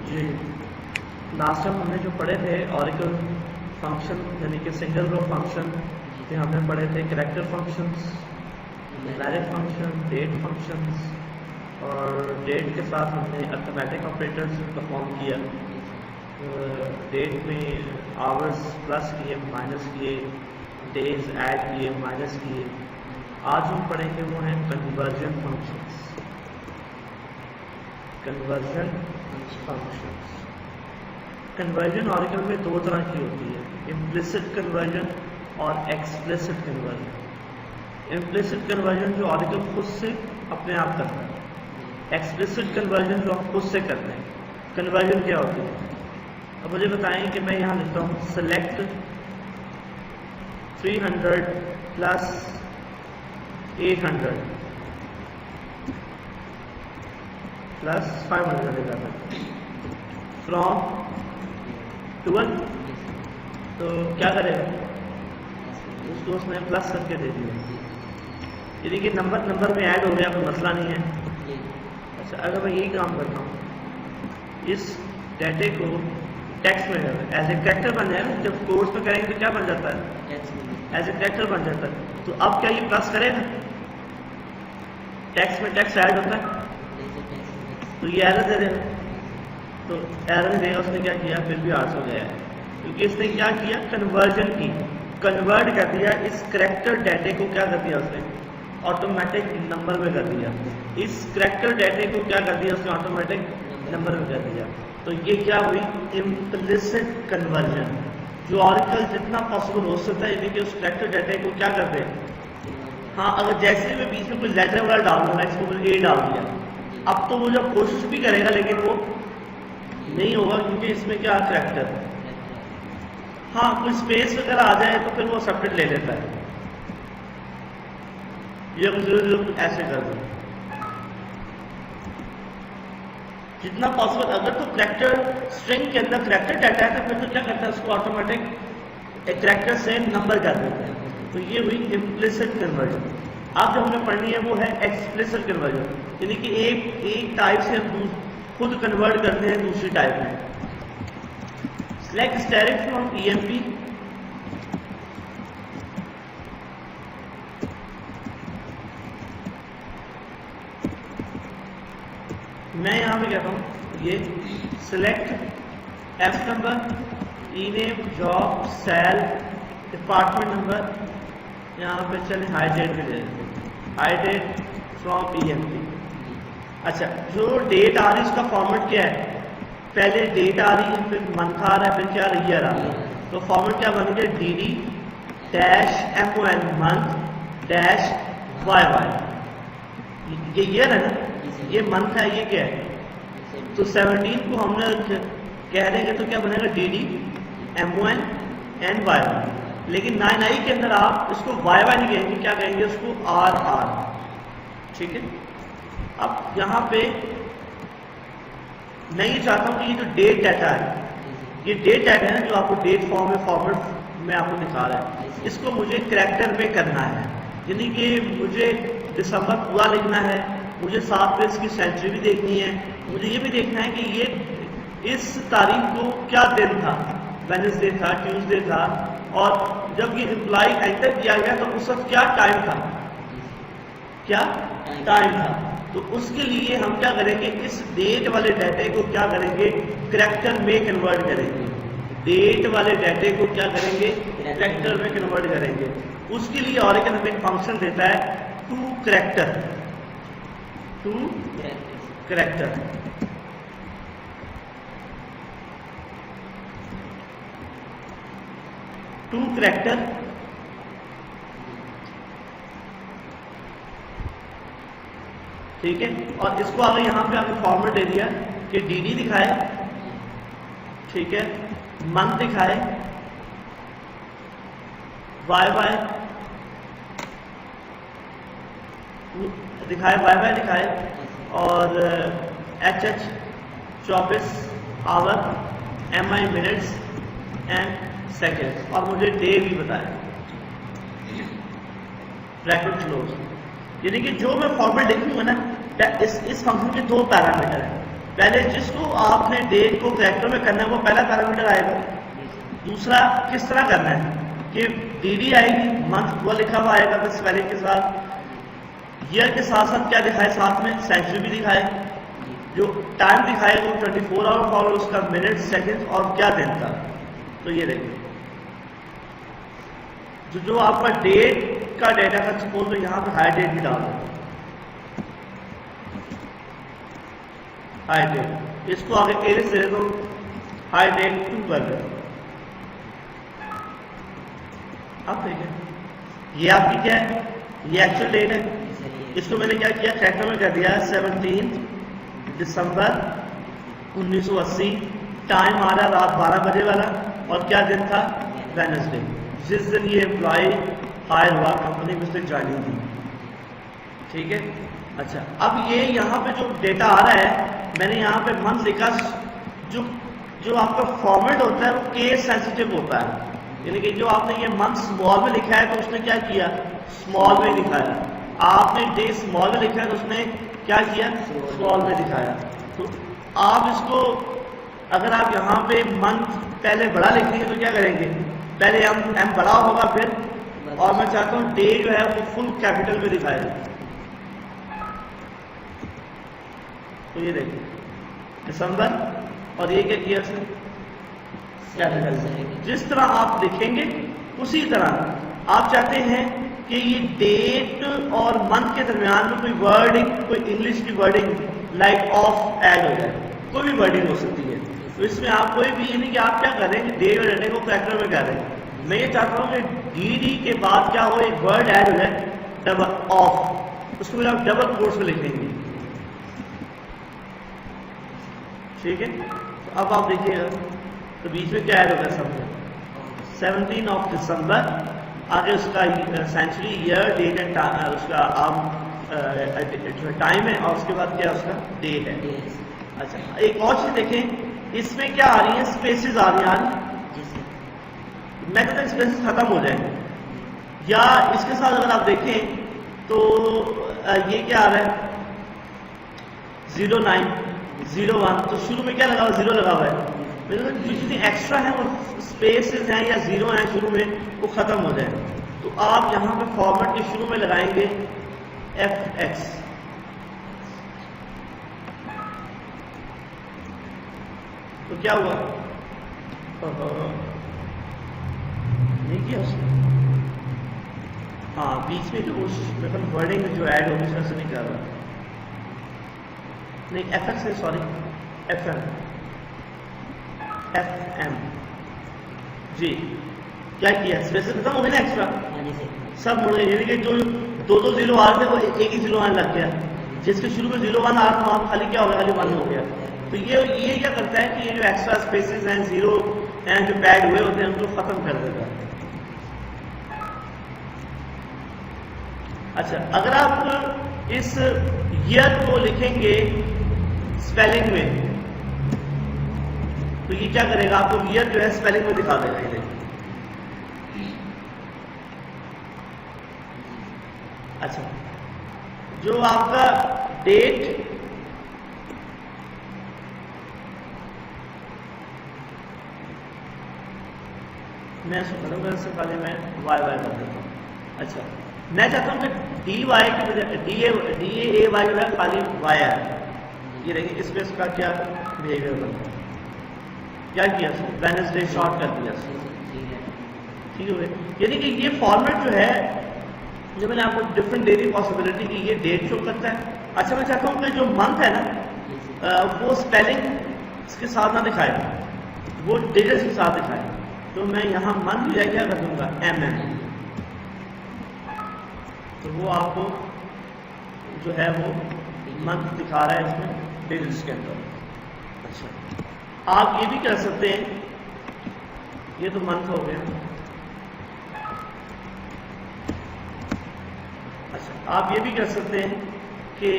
جی last time ہم نے جو پڑھے تھے اوریکل فنکشن یعنی کہ سنگل رو فنکشن کہ ہم نے پڑھے تھے character functions, direct function, date functions, اور ڈیٹ کے ساتھ ہم نے ارتھمیٹک آپریٹرز پرفارم کیا. ڈیٹ میں آورس پلس کیے، مائنس کیے، ڈیز ایڈ کیے، مائنس کیے. آج ہم پڑھیں گے وہ ہیں conversion functions. Conversion functions. Conversion Oracle میں دو طرح کی ہوتی ہے، امپلیسٹ کنورژن اور ایکسپلیسٹ کنورژن. امپلیسٹ کنورژن جو اوریکل خود سے اپنے آپ کرتا ہے، ایکسپلیسٹ کنورژن جو ہم خود سے کرتے ہیں. کنورژن کیا ہوتی ہے؟ اب مجھے بتائیں کہ میں یہاں لکھتا ہوں سلیکٹ 300 پلس 800 پلس 500 لے جاتا ہے فرام 12. تو کیا کرے گا؟ اس کو اس نے پلس کر کے دے دیا، یعنی کہ نمبر میں ایڈ ہو گیا، کوئی مسئلہ نہیں ہے. اچھا اگر میں یہی کام کرتا ہوں، اس ڈیٹے کو ٹیکسٹ میں ایز اے کریکٹر بن جائے نا، جب کورس میں کریں گے تو کیا بن جاتا ہے؟ ایز اے کریکٹر بن جاتا ہے. تو اب کیا یہ پلس کرے گا؟ ٹیکسٹ میں ٹیکسٹ ایڈ ہوتا ہے تو یہ ایرر دے دے گا. تو ایرر دے گا. اس نے کیا کیا؟ پھر بھی آرس ہو گیا ہے کیونکہ اس نے کیا کیا؟ کنورژن کی، کنورٹ کر دیا اس کریکٹر ڈیٹے کو. کیا کر دیا اس نے؟ آٹومیٹک نمبر میں کر دیا. اس کریکٹر ڈیٹے کو کیا کر دیا اس نے؟ آٹومیٹک نمبر میں کر دیا. تو یہ کیا ہوئی؟ امپلیسٹ کنورژن، جو اوریکل جتنا پاسبل ہو سکتا ہے یعنی کہ اس کریکٹر ڈیٹے کو کیا کر دے. ہاں اگر جیسے میں بیچ میں کوئی لیٹر والا ڈال دوں، میں اس کو اے ڈال دیا، اب تو وہ جب کوشش بھی کرے گا لیکن وہ نہیں ہوگا کیونکہ اس میں کیا کریکٹر ہے. ہاں کوئی اسپیس وغیرہ آ جائے تو پھر وہ سبمٹ لے لیتا ہے. یہ ضرور ایسے کر دوں جتنا پاسبل. اگر تو کریکٹر اسٹرنگ کے اندر کریکٹر ڈیٹا ہے تو پھر تو کیا کرتا ہے؟ اس کو آٹومیٹک ایک کریکٹر سے نمبر کر دیتا ہے. تو یہ ہوئی امپلیسٹ کنورژن. اب جو ہم نے پڑھنی ہے وہ ہے ایکسپلیسٹ کنورژن، یعنی کہ ایک ٹائپ سے ہم خود کنورٹ کرتے ہیں دوسری ٹائپ میں. Select asterisk from E M P. میں یہاں پہ کہتا ہوں یہ سلیکٹ ایف نمبر، ای نیم، جاب، سیل، ڈپارٹمنٹ نمبر. یہاں پہ چلیں ہائی ڈیٹ پہ دے دیتے ہیں، hire date from E M P. اچھا جو ڈیٹ آ رہی ہے اس کا فارمیٹ کیا ہے؟ پہلے ڈیٹ آ رہی ہے، پھر منتھ آ رہا ہے، پھر کیا ایئر آ رہا ہے. تو فارمیٹ کیا بن گیا؟ D D dash M O N month dash Y Y. یہ ایئر ہے نا، یہ منتھ ہے، یہ کیا ہے؟ تو 17 کو ہم نے کہہ دیں گے تو کیا بنے گا؟ D D M O N and Y Y. لیکن 9i کے اندر آپ اس کو وائی وائی نہیں کہیں گے، کیا کہیں گے اس کو؟ R R. ٹھیک ہے. اب یہاں پہ میں یہ چاہتا ہوں کہ یہ جو ڈیٹ ڈیٹا ہے، یہ ڈیٹ ڈیٹا ہے جو آپ کو ڈیٹ فارم میں فارمیٹ میں آپ کو دکھا رہا ہے، اس کو مجھے کریکٹر میں کرنا ہے. یعنی کہ مجھے دسمبر پورا لکھنا ہے، مجھے ساتھ میں اس کی سینچری بھی دیکھنی ہے، مجھے یہ بھی دیکھنا ہے کہ یہ اس تاریخ کو کیا دن تھا، وینسڈے تھا، ٹیوزڈے تھا، اور جب یہ امپلائی انٹر کیا گیا تو اس وقت کیا ٹائم تھا، کیا ٹائم تھا. تو اس کے لیے ہم کیا کریں گے؟ اس ڈیٹ والے ڈیٹے کو کیا کریں گے؟ کریکٹر میں کنورٹ کریں گے. ڈیٹ والے ڈیٹے کو کیا کریں گے؟ کریکٹر میں کنورٹ کریں گے. اس کے لیے اوریکل ہمیں ایک فنکشن دیتا ہے two character. Two character two character ٹھیک ہے. اور اس کو آگے یہاں پہ آپ نے فارمیٹ دے دیا کہ ڈی ڈی دکھائے، ٹھیک ہے، منتھ دکھائے، وائی وائی دکھائے، وائی وائی دکھائے، اور H H 24 hour, M I minutes and second, اور مجھے ڈے بھی بتائے. Bracket close. یعنی کہ جو میں فارمیٹ لکھوں گا نا، اس فنکشن کے دو پیرامیٹر ہیں. پہلے جس کو آپ نے ڈیٹ کو کریکٹر میں کرنا ہے وہ پہلا پیرامیٹر آئے گا. دوسرا کس طرح کرنا ہے کہ ڈی ڈی آئے گی, منتھ وہ لکھا ہوا آئے گا بس اسپیلنگ کے ساتھ, ایئر کے ساتھ ساتھ کیا دکھائے ساتھ میں سینچری بھی دکھائے, جو ٹائم دکھائے وہ 24 آور اور اس کا منٹ سیکنڈ اور کیا دن تھا. تو یہ دیکھیں جو آپ کا ڈیٹ کا ڈیٹا کا سپوز تو یہاں پہ ہائی ڈیٹ بھی ڈال دیں, ہائی ڈیٹ اس کو آگے ایرس دے دو, ہائی ڈیٹ 2 کر دیں. اب دیکھیں یہ آپ کی کیا ہے, یہ ایکچوئل ڈیٹ ہے, اس کو میں نے کیا کیا کریکٹر میں کر دیا 17 دسمبر 1980, ٹائم آ رہا رات 12 بجے والا, اور کیا دن تھا وینسڈے, جس دن یہ امپلائی ہائر ہوا کمپنی میں سے جوائننگ دی. ٹھیک ہے. اچھا اب یہ یہاں پہ جو ڈیٹا آ رہا ہے میں نے یہاں پہ منتھ لکھا, جو آپ کا فارمیٹ ہوتا ہے وہ کیس سینسیٹیو ہوتا ہے, یعنی کہ جو آپ نے یہ منتھ اسمال میں لکھا ہے تو اس نے کیا کیا اسمال میں دکھایا, آپ نے ڈے اسمال میں لکھا ہے تو اس نے کیا کیا اسمال میں دکھایا. تو آپ اس کو اگر آپ یہاں پہ منتھ پہلے بڑا لکھیں گے تو کیا کریں گے, پہلے ایم بڑا ہوگا پھر, اور میں چاہتا ہوں ڈے جو ہے وہ فل کیپٹل میں دکھائے. تو یہ دیکھیں دسمبر, اور یہ کیا کیا اس نے کیپٹل. جس طرح آپ لکھیں گے اسی طرح آپ چاہتے ہیں کہ یہ ڈیٹ اور منتھ کے درمیان میں کوئی ورڈنگ, کوئی انگلش کی ورڈنگ لائک آف ایڈ ہو جائے, کوئی بھی ورڈنگ ہو سکتی ہے. تو اس میں آپ کوئی بھی یعنی کہ آپ کیا کر رہے ہیں کہ ڈے اور ڈیٹے کو کریکٹر میں کر رہے ہیں. میں یہ چاہتا ہوں کہ ڈی ڈی کے بعد کیا ہو, ایک ورڈ ایڈ ہو جائے ڈبل آف, اس کو آپ ڈبل کوٹس میں لکھیں گے. ٹھیک ہے. تو اب آپ دیکھیے گا تو بیچ میں کیا ایڈ ہوگا سب میں 17 آف دسمبر, آگے اس کا سینچری ایئر ڈیٹ اینڈ اس کا ٹائم ہے, اور اس کے بعد کیا اس کا ڈے ہے. اچھا ایک اور چیز دیکھیں, اس میں کیا آ رہی ہیں اسپیسیز آ رہی ہیں, میں کہتا ہوں اسپیسیز ختم ہو جائیں, یا اس کے ساتھ اگر آپ دیکھیں تو یہ کیا آ رہا ہے 09 01, تو شروع میں کیا لگا ہوا 0 لگا ہوا ہے. جو جتنی ایکسٹرا ہیں وہ اسپیسز ہیں یا 0 ہیں شروع میں وہ ختم ہو جائیں. تو آپ یہاں پہ فارمیٹ کے شروع میں لگائیں گے FX, تو کیا ہوا نہیں کیا اس نے, ہاں بیچ میں جو ورڈنگ جو ایڈ ہوگی اس سے نہیں کر رہا, نہیں FX ہے, سوری FM جی. کیا کیا اسپیس ختم ہو گئی نا ایکسٹرا, سب مڑ گئے, یعنی کہ جو 2 0 آ رہے تھے وہ ایک ہی 0 آنے لگ گیا, جس کے شروع میں 01 آ رہا تھا وہاں خالی کیا ہو گیا, خالی 1 ہو گیا. تو یہ کیا کرتا ہے کہ یہ جو ایکسٹرا اسپیسز ہیں 0 ہیں جو پیڈ ہوئے ہوتے ہیں ان کو ختم کر دیتا ہے. اچھا اگر آپ اس ایئر کو لکھیں گے اسپیلنگ میں تو یہ کیا کرے گا, آپ کو ایئر جو ہے اسپیلنگ میں دکھا دے گا. اچھا جو آپ کا ڈیٹ میں اس کو کروں گا, اس سے پہلے میں وائی کر دیتا ہوں. اچھا میں چاہتا ہوں کہ ڈی وائی کی وجہ ڈی اے وائی جو ہے خالی وائی ہے. یہ دیکھیں اس پہ اس کا کیا بہیویئر بنتا ہے, کیا کیا وینسڈے شارٹ کر دیا. ٹھیک ہے, یعنی کہ یہ فارمیٹ جو ہے جو میں نے آپ کو ڈفرنٹ ڈیلی پاسبلٹی کی, یہ ڈیٹ شو کرتا ہے. اچھا میں چاہتا ہوں کہ جو منتھ ہے نا وہ اسپیلنگ اس کے ساتھ نہ دکھائے, وہ ڈیٹس کے ساتھ دکھائے. تو میں یہاں منتھ جو ہے کیا کر دوں گا MM, تو وہ آپ کو جو ہے وہ منتھ دکھا رہا ہے اس میں ڈیٹس کے اندر. اچھا آپ یہ بھی کر سکتے ہیں, یہ تو منتھ ہو گیا. اچھا آپ یہ بھی کر سکتے ہیں کہ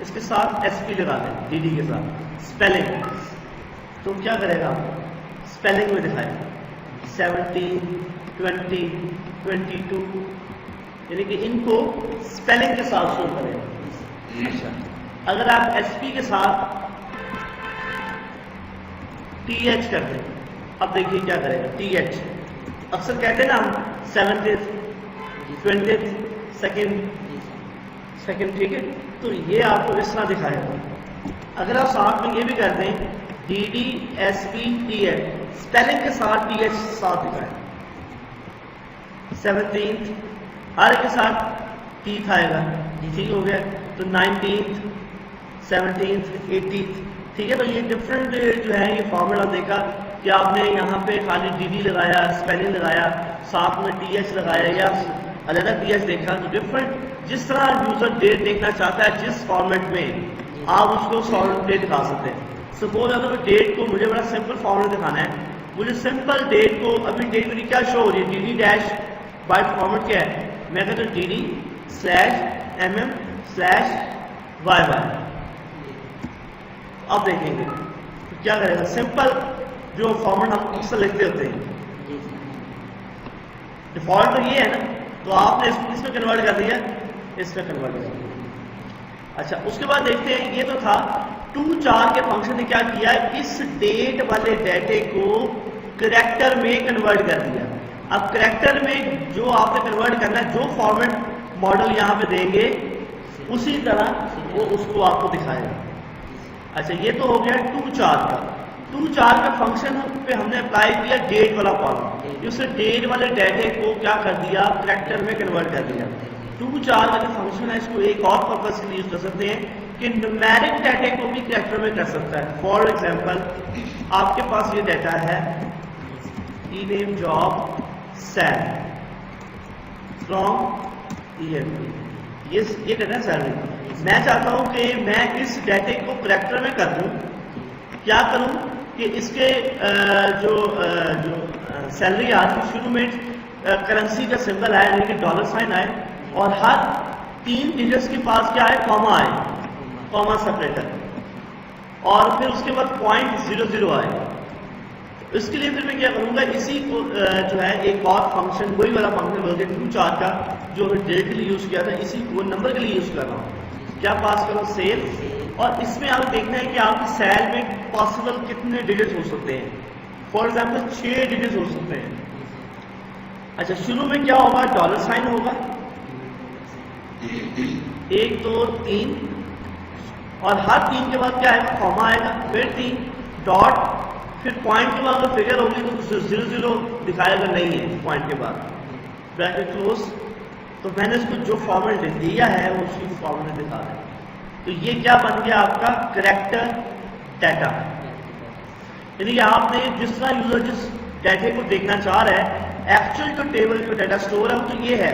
اس کے ساتھ SP لگا دیں DD کے ساتھ اسپیلنگ, تو کیا کرے گا اسپیلنگ میں دکھائے 17 20 22, یعنی کہ ان کو اسپیلنگ کے ساتھ شو کرے گا. اچھا اگر آپ ایس پی کے ساتھ ٹی ایچ کر دیں، اب دیکھیے کیا کرے گا. ٹی ایچ اکثر کہتے ہیں نا ہم 70th 20th سیکنڈ، ٹھیک ہے. تو یہ آپ کو اس طرح دکھائے گا. اگر آپ ساتھ میں یہ بھی کر دیں D D S P T H, spelling کے ساتھ ٹی ایچ ساتھ دکھائے. 17th ہر کے ساتھ ٹیتھ آئے گا، ٹھیک ہو گیا. تو 19th 17th 18th، ٹھیک ہے. تو یہ ڈفرینٹ جو ہے یہ فارمولا دیکھا کہ آپ نے یہاں پہ خالی ڈی ڈی لگایا، اسپیلنگ لگایا، ساتھ میں ٹی ایچ لگایا یا علیحدہ ٹی ایچ دیکھا. تو ڈفرینٹ جس طرح یوزر ڈیٹ دیکھنا چاہتا ہے جس فارمیٹ میں آپ اس کو سالڈ ڈیٹ دکھا سکتے ہیں. سپوز اگر ڈیٹ کو مجھے بڑا سمپل فارمیٹ دکھانا ہے، مجھے سمپل ڈیٹ کو ابھی ڈیٹ میری کیا شو ہو رہی ہے، D D dash by format کیا ہے، میں کہتا ہوں ڈی ڈی / mm / yy. اب دیکھیں گے کیا کرے گا. سمپل جو فارمیٹ ہم اکثر لکھتے ہوتے ہیں ڈیفالٹ تو یہ ہے نا، تو آپ نے اس میں کنورٹ کر دیا، اس میں کنورٹ کر دیا. اچھا اس کے بعد دیکھتے ہیں، یہ تو تھا ٹو چار کے فنکشن نے کیا کیا، اس ڈیٹ والے ڈیٹے کو کریکٹر میں کنورٹ کر دیا. اب کریکٹر میں جو آپ نے کنورٹ کرنا ہے، جو فارمیٹ ماڈل یہاں پہ دیں گے اسی طرح وہ اس کو آپ کو دکھائے گا. اچھا یہ تو ہو گیا ٹو چار کا. ٹو چار کا فنکشن پہ ہم نے اپلائی کیا ڈیٹ والا کالم، اس ڈیٹ والے ڈیٹے کو کیا کر دیا، کریکٹر میں کنورٹ کر دیا. ٹو چار کا جو فنکشن ہے اس کو ایک اور پرپز کے لیے یوز کر سکتے ہیں کہ نومیرک ڈیٹے کو بھی کریکٹر میں کر سکتا ہے. فار ایگزامپل آپ کے پاس یہ ڈیٹا ہے ای نیم job sal from E M P, یہ ڈیٹا سیلری. میں چاہتا ہوں کہ میں اس ڈیٹے کو کریکٹر میں کر دوں. کیا کروں کہ اس کے جو سیلری آتی ہے شروع میں کرنسی کا سمبل آئے یعنی کہ ڈالر سائن آئے، اور ہر 3 ڈیجٹس کے پاس کیا ہے، کوما آئے، کوما سپریٹر، اور پھر اس کے بعد .00 آئے. اس کے لیے پھر میں کیا کروں گا، اسی کو جو ہے ایک اور فنکشن، وہی والا فنکشن بول کے ٹو چار کا جو ڈیٹ کے لیے یوز کیا تھا، اسی کو نمبر کے لیے یوز کر رہا ہوں. کیا پاس کرو سیل، اور اس میں آپ دیکھنا ہے کہ آپ کی سیل میں پاسبل کتنے ڈیجٹس ہو سکتے ہیں. فار ایگزامپل 6 ڈیجٹس ہو سکتے ہیں. اچھا شروع میں کیا ہوگا، ڈالر سائن ہوگا 1 2 3، اور ہر 3 کے بعد کیا آئے گا، کوما آئے گا، پھر 3 ڈاٹ، پھر پوائنٹ کے بعد اگر فگر ہوگی تو 00 دکھائے گا نہیں ہے پوائنٹ کے بعد، بریکٹ کلوز. تو میں نے اس کو جو فارمیٹ دیا ہے وہ اسی فارمیٹ دکھا رہا ہے. تو یہ کیا بن گیا آپ کا کریکٹر ڈیٹا. یعنی کہ آپ نے جس طرح یوزر جس ڈیٹے کو دیکھنا چاہ رہا ہے، ایکچوئل جو ٹیبل جو ڈیٹا اسٹور ہے وہ تو یہ ہے،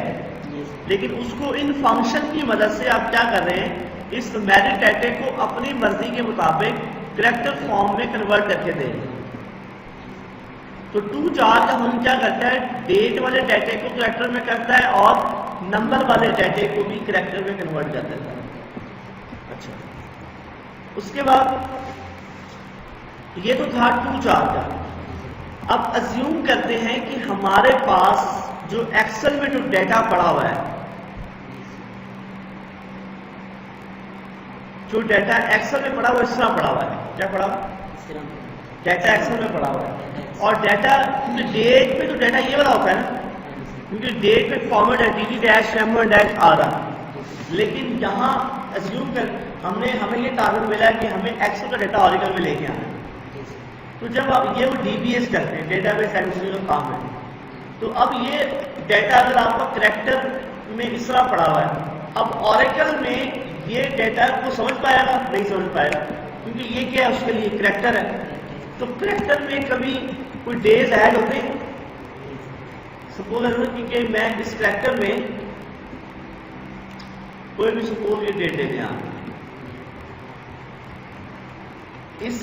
لیکن اس کو ان فنکشن کی مدد سے آپ کیا کر رہے ہیں، اس نومیرک ڈیٹے کو اپنی مرضی کے مطابق کریکٹر فارم میں کنورٹ کر کے دیں. تو ٹو چار کا ہم کیا کرتا ہے، ڈیٹ والے ڈیٹے کو کریکٹر میں کرتا ہے اور نمبر والے ڈیٹے کو بھی کریکٹر میں کنورٹ کر دیتا ہے. اچھا اس کے بعد یہ تو تھا ٹو چار کا. اب ازیوم کرتے ہیں کہ ہمارے پاس جو ایکسل میں جو ڈیٹا پڑا ہوا ہے، جو ڈیٹا ایکسل میں پڑا ہوا ہے اس طرح پڑا ہوا ہے، کیا پڑا ہوا ہے، ڈیٹا ایکسل میں پڑا ہوا ہے. اور ڈیٹا ڈیٹ میں تو ڈیٹا یہ والا ہوتا ہے نا، کیونکہ ڈیٹ میں فارمیٹ ہے D D dash M1 dash آ رہا، لیکن یہاں ازیوم کر ہمیں یہ ٹارگٹ ملا ہے کہ ہمیں ایکسل کا ڈیٹا اوریکل میں لے کے آنا ہے. تو جب آپ یہ وہ ڈی بی ایس کرتے ہیں، ڈیٹا بیس ایڈمنسٹریشن کا کام ہے، تو اب یہ ڈیٹا اگر آپ کا کریکٹر میں اس طرح پڑا ہوا ہے، اب اوریکل میں یہ ڈیٹا کو سمجھ پائے گا، نہیں سمجھ پائے گا، کیونکہ یہ کیا ہے، اس کے لیے کریکٹر ہے. تو کریکٹر میں کبھی کوئی ڈیز ایڈ ہوتے ہیں. سپوز کیونکہ میں اس کریکٹر میں کوئی بھی سپوز یہ ڈیٹ دے دیں آپ اس